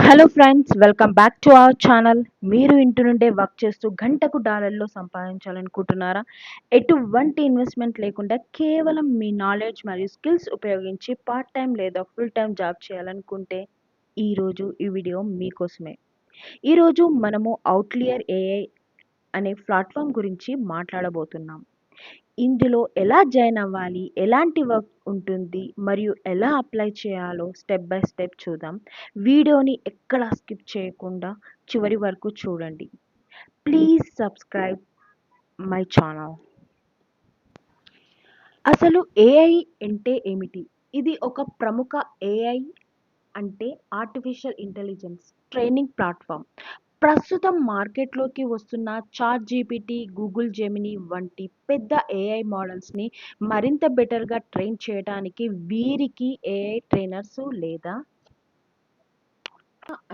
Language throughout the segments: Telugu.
Hello friends, welcome back to our channel. మీరు ఇంటి నుండే వర్క్ చేస్తూ గంటకు డాలర్లో సంపాదించాలనుకుంటున్నారా? ఎటువంటి ఇన్వెస్ట్మెంట్ లేకుండా కేవలం మీ నాలెడ్జ్ మరియు స్కిల్స్ ఉపయోగించి పార్ట్ టైం లేదా ఫుల్ టైం జాబ్ చేయాలనుకుంటే ఈరోజు ఈ వీడియో మీకోసమే. ఈరోజు మనము అవుట్లియర్ ఏఐ అనే ప్లాట్ఫామ్ గురించి మాట్లాడబోతున్నాం. ఇందులో ఎలా జాయిన్ అవ్వాలి, ఎలాంటి వర్క్ ఉంటుంది మరియు ఎలా అప్లై చేయాలో స్టెప్ బై స్టెప్ చూద్దాం. వీడియోని ఎక్కడా స్కిప్ చేయకుండా చివరి వరకు చూడండి. Please subscribe my channel. అసలు ఏఐ అంటే ఏమిటి? ఇది ఒక ప్రముఖ ఏఐ అంటే ఆర్టిఫిషియల్ ఇంటెలిజెన్స్ ట్రైనింగ్ ప్లాట్ఫామ్. ప్రస్తుతం మార్కెట్లోకి వస్తున్న చాట్ జీపీటీ, గూగుల్ జెమినీ వంటి పెద్ద ఏఐ మోడల్స్ని మరింత బెటర్గా ట్రైన్ చేయడానికి వీరికి ఏఐ ట్రైనర్స్ లేదా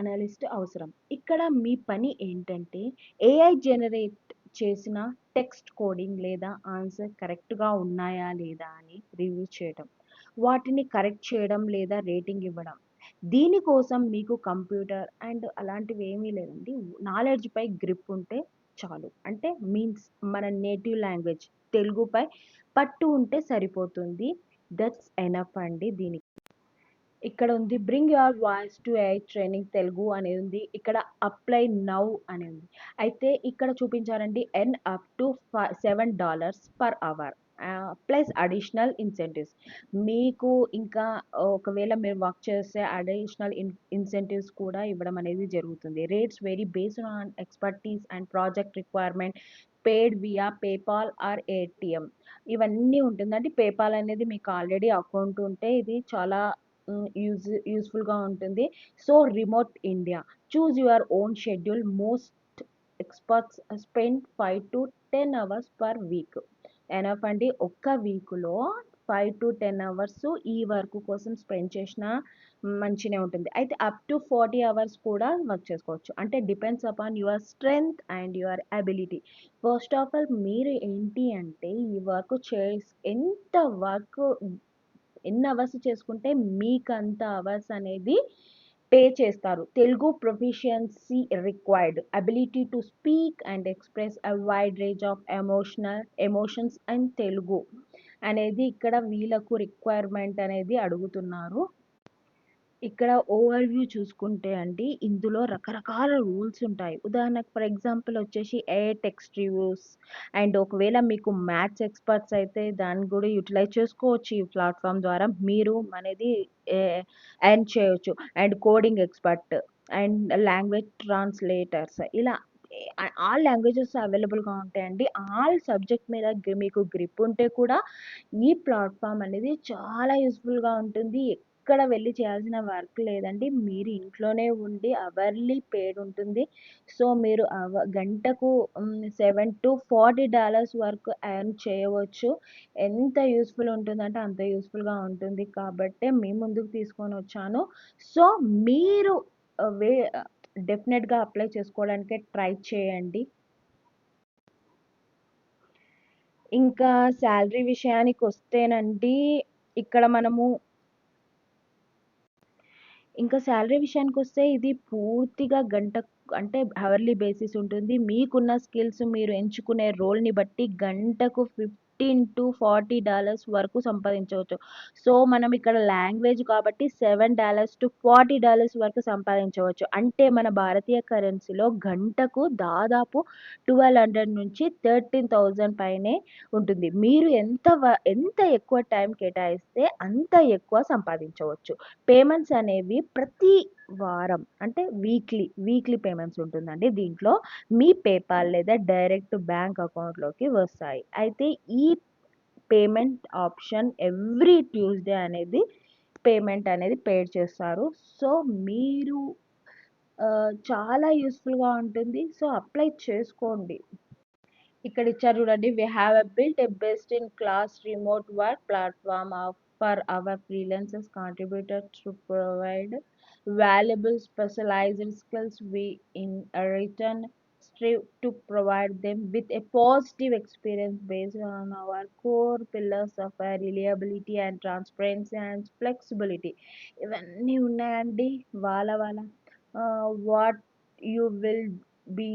అనలిస్ట్ అవసరం. ఇక్కడ మీ పని ఏంటంటే ఏఐ జనరేట్ చేసిన టెక్స్ట్ కోడింగ్ లేదా ఆన్సర్ కరెక్ట్గా ఉన్నాయా లేదా అని రివ్యూ చేయడం, వాటిని కరెక్ట్ చేయడం లేదా రేటింగ్ ఇవ్వడం. దీనికోసం మీకు కంప్యూటర్ అండ్ అలాంటివి ఏమీ లేదండి. నాలెడ్జ్పై గ్రిప్ ఉంటే చాలు. అంటే మీన్స్ మన నేటివ్ లాంగ్వేజ్ తెలుగుపై పట్టు ఉంటే సరిపోతుంది. దట్స్ ఎనఫ్ అండి. దీనికి ఇక్కడ ఉంది bring your voice to AI training Telugu అనేది ఉంది. ఇక్కడ అప్లై నౌ అని ఉంది. అయితే ఇక్కడ చూపించారండి earn up to $7 per hour plus additional incentives. మీకు ఇంకా ఒకవేళ మీరు వర్క్ చేస్తే అడిషనల్ ఇన్సెంటివ్స్ కూడా ఇవ్వడం అనేది జరుగుతుంది. Rates vary based on expertise and project requirement. Paid via PayPal or ATM ఇవన్నీ ఉంటుందండి. పేపాల్ అనేది మీకు ఆల్రెడీ అకౌంట్ ఉంటే ఇది చాలా యూస్ఫుల్గా ఉంటుంది. So remote India, choose your own schedule. Most experts spend 5 to 10 hours per week. Enough అండి. ఒక్క వీక్లో 5 to 10 hours ఈ వర్క్ కోసం స్పెండ్ చేసిన మంచిగా ఉంటుంది. అయితే అప్ టు 40 hours కూడా వర్క్ చేసుకోవచ్చు. అంటే depends upon your strength and your ability. First of all మీరు ఏంటి అంటే ఈ వర్క్ ఎంత వర్క్ ఎన్ని అవర్స్ చేసుకుంటే మీకు అంత అవర్స్ అనేది పే చేస్తారు. Telugu proficiency required, ability to speak and express a wide range of emotions and Telugu అనేది ఇక్కడ వీళ్ళకు రిక్వైర్మెంట్ అనేది అడుగుతున్నారు. ఇక్కడ ఓవర్ వ్యూ చూసుకుంటే అండి ఇందులో రకరకాల రూల్స్ ఉంటాయి. ఉదాహరణకు ఫర్ ఎగ్జాంపుల్ వచ్చేసి టెక్స్ట్ రివ్యూస్ అండ్ ఒకవేళ మీకు మ్యాథ్స్ ఎక్స్పర్ట్స్ అయితే దాన్ని కూడా యూటిలైజ్ చేసుకోవచ్చు. ఈ ప్లాట్ఫామ్ ద్వారా మీరు అనేది ఎర్న్ చేయొచ్చు. And coding expert and language translators ఇలా ఆల్ లాంగ్వేజెస్ అవైలబుల్గా ఉంటాయండి. ఆల్ సబ్జెక్ట్ మీద మీకు గ్రిప్ ఉంటే కూడా ఈ ప్లాట్ఫామ్ అనేది చాలా యూస్ఫుల్గా ఉంటుంది. ఎక్కడ వెళ్ళి చేయాల్సిన వర్క్ లేదండి. మీరు ఇంట్లోనే ఉండి అవర్లీ పేడ్ ఉంటుంది. సో మీరు గంటకు $7 to $40 వరకు ఎర్న్ చేయవచ్చు. ఎంత యూస్ఫుల్ ఉంటుందంటే అంత యూస్ఫుల్గా ఉంటుంది కాబట్టి మీ ముందుకు తీసుకొని వచ్చాను. సో మీరు వే డెఫినెట్గా అప్లై చేసుకోవడానికే ట్రై చేయండి. ఇంకా శాలరీ విషయానికి వస్తేనండి ఇక్కడ మనము ఇంకా శాలరీ విషయానికొస్తే ఇది పూర్తిగా గంట అంటే హవర్లీ బేసిస్ ఉంటుంది. మీకున్న స్కిల్స్ మీరు ఎంచుకునే రోల్‌ని బట్టి గంటకు $15 to $40 వరకు సంపాదించవచ్చు. సో, మనం ఇక్కడ లాంగ్వేజ్ కాబట్టి $7 to $40 వరకు సంపాదించవచ్చు. అంటే మన భారతీయ కరెన్సీలో గంటకు దాదాపు 1200 నుంచి 13,000 పైనే ఉంటుంది. మీరు ఎంత ఎక్కువ టైం కేటాయిస్తే అంత ఎక్కువ సంపాదించవచ్చు. పేమెంట్స్ అనేవి ప్రతి వారం అంటే వీక్లీ పేమెంట్స్ ఉంటుందండి. దీంట్లో మీ పేపాల్ లేదా డైరెక్ట్ బ్యాంక్ అకౌంట్లోకి వస్తాయి. అయితే ఈ పేమెంట్ ఆప్షన్ ఎవ్రీ ట్యూస్డే అనేది పేమెంట్ అనేది పేడ్ చేస్తారు. సో మీరు చాలా యూస్ఫుల్గా ఉంటుంది. సో అప్లై చేసుకోండి. ఇక్కడ ఇచ్చారు చూడండి. We have built a best in class remote work platform for our freelancers contributor to provide valuable specialized skills. We in a return strive to provide them with a positive experience based on our core pillars of reliability and transparency and flexibility. ఇవన్నీ ఉన్నాయండి. వాళ్ళ what you will be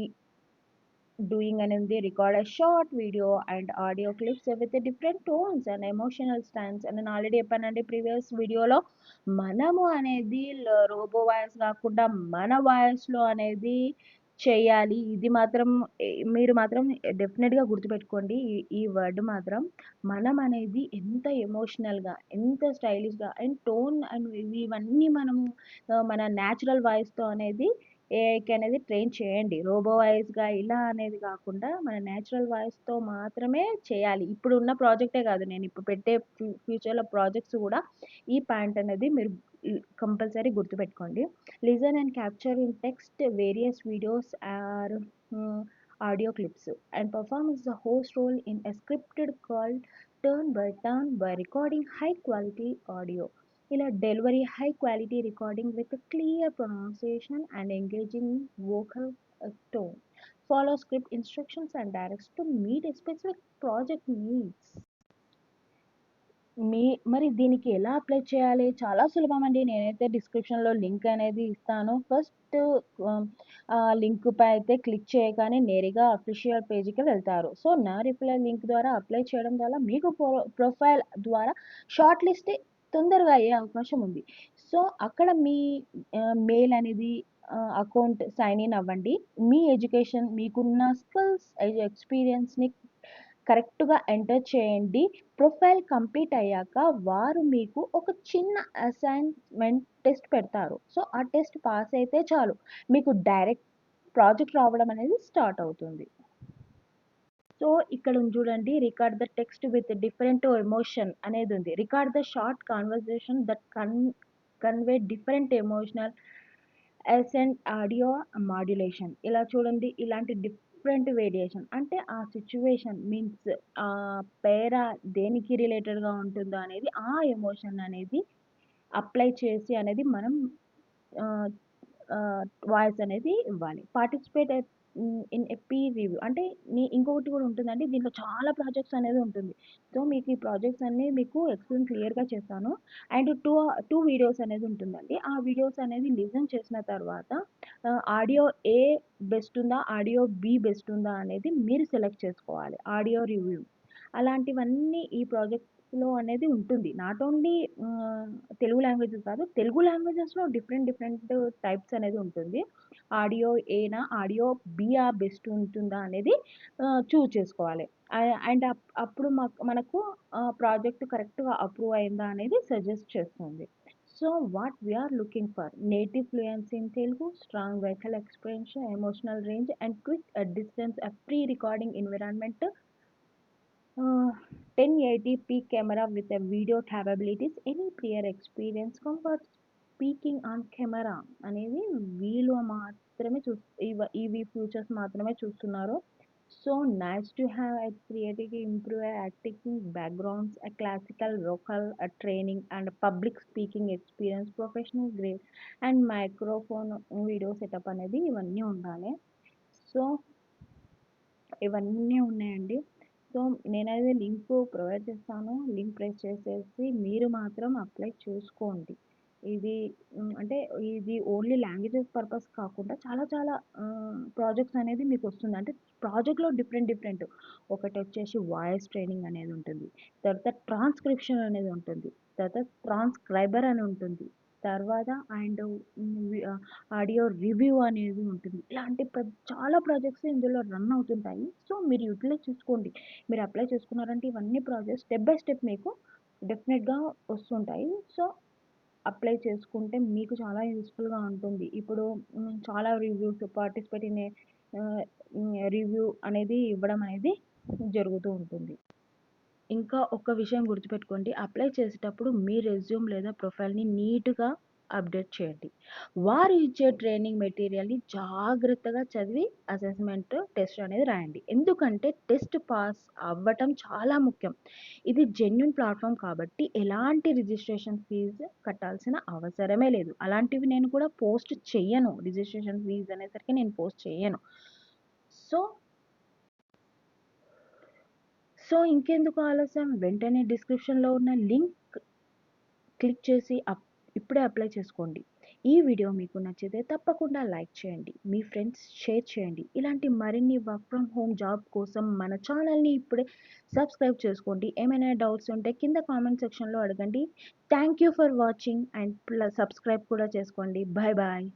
doing అనేది record a short video and audio clips with the different tones and emotional stance. and నేను ఆల్రెడీ చెప్పానండి ప్రీవియస్ వీడియోలో, మనము అనేది రోబో వాయిస్ కాకుండా మన వాయిస్లో అనేది చేయాలి. ఇది మాత్రం మీరు మాత్రం డెఫినెట్గా గుర్తుపెట్టుకోండి. ఈ వర్డ్ మాత్రం, మనం అనేది ఎంత ఎమోషనల్గా, ఎంత స్టైలిష్గా అండ్ టోన్ అండ్ ఇవన్నీ మనము మన న్యాచురల్ వాయిస్తో అనేది ఏఐకి అనేది ట్రైన్ చేయండి. రోబో వాయిస్‌గా ఇలా అనేది కాకుండా మన నేచురల్ వాయిస్‌తో మాత్రమే చేయాలి. ఇప్పుడు ఉన్న ప్రాజెక్టే కాదు, నేను ఇప్పుడు పెట్టే ఫ్యూచర్‌లో ప్రాజెక్ట్స్ కూడా ఈ పాయింట్ అనేది మీరు కంపల్సరీ గుర్తుపెట్టుకోండి. Listen and capture in text various videos or audio clips and perform as the host role in a scripted call turn by turn by recording high quality audio. ఇలా delivery high quality recording with clear pronunciation and engaging vocal tone. Follow script instructions and directs to meet a specific project needs. మరి దీనికి ఎలా అప్లై చేయాలి? చాలా సులభం అండి. నేనైతే డిస్క్రిప్షన్‌లో లింక్ అనేది ఇస్తాను. ఫస్ట్ లింక్‌పై అయితే క్లిక్ చేయగానే నేరుగా అఫీషియల్ పేజ్‌కి వెళ్తారు. సో, నా రిఫరల్ లింక్ ద్వారా అప్లై చేయడం ద్వారా మీకు ప్రొఫైల్ ద్వారా షార్ట్ లిస్ట్ తొందరగా అయ్యే అవకాశం ఉంది. సో, అక్కడ మీ మెయిల్ అనేది అకౌంట్ సైన్ ఇన్ అవ్వండి. మీ ఎడ్యుకేషన్, మీకున్న స్కిల్స్, ఎక్స్‌పీరియన్స్‌ని కరెక్ట్‌గా ఎంటర్ చేయండి. ప్రొఫైల్ కంప్లీట్ అయ్యాక వారు మీకు ఒక చిన్న అసైన్‌మెంట్ టెస్ట్ పెడతారు. సో, ఆ టెస్ట్ పాస్ అయితే చాలు, మీకు డైరెక్ట్ ప్రాజెక్ట్ రావడం అనేది స్టార్ట్ అవుతుంది. సో, ఇక్కడ ఉంది చూడండి, record the text with different emotion అనేది ఉంది. Record the short conversation that convey different emotional Accent audio modulation. ఇలా చూడండి, ఇలాంటి డిఫరెంట్ వేరియేషన్ అంటే ఆ సిచ్యువేషన్ మీన్స్ ఆ పేరా దేనికి రిలేటెడ్‌గా ఉంటుందో అనేది, ఆ ఎమోషన్ అనేది అప్లై చేసి అనేది మనం ఆహ్, వాయిస్ అనేది ఇవ్వాలి. Participate in a peer review అంటే ఇంకొకటి కూడా ఉంటుందండి. దీంట్లో చాలా ప్రాజెక్ట్స్ అనేది ఉంటుంది. సో, మీకు ఈ ప్రాజెక్ట్స్ అన్నీ మీకు ఎక్స్‌ప్లెయిన్ క్లియర్‌గా చేస్తాను. అండ్ 2 వీడియోస్ అనేది ఉంటుందండి. ఆ వీడియోస్ అనేది లిజన్ చేసిన తర్వాత ఆడియో ఏ బెస్ట్ ఉందా? ఆడియో బి బెస్ట్ ఉందా? అనేది మీరు సెలెక్ట్ చేసుకోవాలి. ఆడియో రివ్యూ అలాంటివన్నీ ఈ ప్రాజెక్ట్స్‌లో అనేది ఉంటుంది. నాట్ ఓన్లీ తెలుగు లాంగ్వేజెస్ కాదు, తెలుగు లాంగ్వేజెస్‌లో డిఫరెంట్ టైప్స్ అనేది ఉంటుంది. ఆడియో ఏనా? ఆడియో బియా బెస్ట్ ఉంటుందా? అనేది చూజ్ చేసుకోవాలి. అండ్ అప్పుడు మనకు ప్రాజెక్ట్ కరెక్ట్‌గా అప్రూవ్ అయిందా అనేది సజెస్ట్ చేస్తుంది. So, what we are looking for native fluency in Telugu, strong vehicle expression, emotional range and quick distance, pre recording environment, 1080p camera with a video capabilities, any prior experience, comfort speaking on camera అనేది వీళ్ళు మాత్రమే ఇవి ఫ్యూచర్స్ మాత్రమే చూస్తున్నారు. So, nice to have a creativity, improve acting backgrounds, a classical vocal training and public speaking experience, professional grade and microphone video setup అనేది ఇవన్నీ ఉండాలి. సో, ఇవన్నీ ఉన్నాయండి. సో, నేనైతే లింకు ప్రొవైడ్ చేస్తాను. లింక్ ప్రెస్ చేసేసి మీరు మాత్రం అప్లై చేసుకోండి. ఇది అంటే ఇది ఓన్లీ లాంగ్వేజెస్ పర్పస్ కాకుండా చాలా చాలా ప్రాజెక్ట్స్ అనేది మీకొస్తుంది. అంటే ప్రాజెక్ట్‌లో డిఫరెంట్ ఒకటొచ్చేసి వాయిస్ ట్రైనింగ్ అనేది ఉంటుంది. తర్వాత ట్రాన్స్‌క్రిప్షన్ అనేది ఉంటుంది. తర్వాత ట్రాన్స్‌క్రైబర్ అని ఉంటుంది. తర్వాత అండ్ ఆడియో రివ్యూ అనేది ఉంటుంది. ఇలాంటి చాలా ప్రాజెక్ట్స్ ఇందులో రన్ అవుతుంటాయి. సో, మీరు యూటిలైజ్ చేసుకోండి. మీరు అప్లై చేసుకున్నారంటే ఇవన్నీ ప్రాజెక్ట్స్ స్టెప్ బై స్టెప్ మీకు డెఫినెట్‌గా వస్తుంటాయి. సో, అప్లై చేసుకుంటే మీకు చాలా యూజ్‌ఫుల్‌గా ఉంటుంది. ఇప్పుడు చాలా reviews participate in a review అనేది ఇవ్వడం అనేది జరుగుతూ ఉంటుంది. ఇంకా ఒక్క విషయం గుర్తుపెట్టుకోండి. అప్లై చేసేటప్పుడు మీ రెజ్యూమ్ లేదా ప్రొఫైల్‌ని నీట్‌గా అప్డేట్ చేయండి. వారు ఇచ్చే ట్రైనింగ్ మెటీరియల్‌ని జాగ్రత్తగా చదివి అసెస్మెంట్ టెస్ట్ అనేది రాయండి. ఎందుకంటే టెస్ట్ పాస్ అవ్వటం చాలా ముఖ్యం. ఇది జెన్యూన్ ప్లాట్‌ఫార్మ్ కాబట్టి ఎలాంటి రిజిస్ట్రేషన్ ఫీజు కట్టాల్సిన అవసరమే లేదు. అలాంటివి నేను కూడా పోస్ట్ చెయ్యను. రిజిస్ట్రేషన్ ఫీజ్ అనేసరికి నేను పోస్ట్ చెయ్యను. సో సో, ఇంకెందుకు ఆలస్యం, వెంటనే డిస్క్రిప్షన్‌లో ఉన్న లింక్ క్లిక్ చేసి ఇప్పుడే అప్లై చేసుకోండి. ఈ వీడియో మీకు నచ్చితే తప్పకుండా లైక్ చేయండి. మీ ఫ్రెండ్స్ షేర్ చేయండి. ఇలాంటి మరిన్ని వర్క్ ఫ్రమ్ హోమ్ జాబ్ కోసం మన ఛానల్‌ని ఇప్పుడే సబ్స్క్రైబ్ చేసుకోండి. ఏమైనా డౌట్స్ ఉంటే కింద కామెంట్ సెక్షన్‌లో అడగండి. Thank you for watching and subscribe కూడా చేసుకోండి. Bye bye.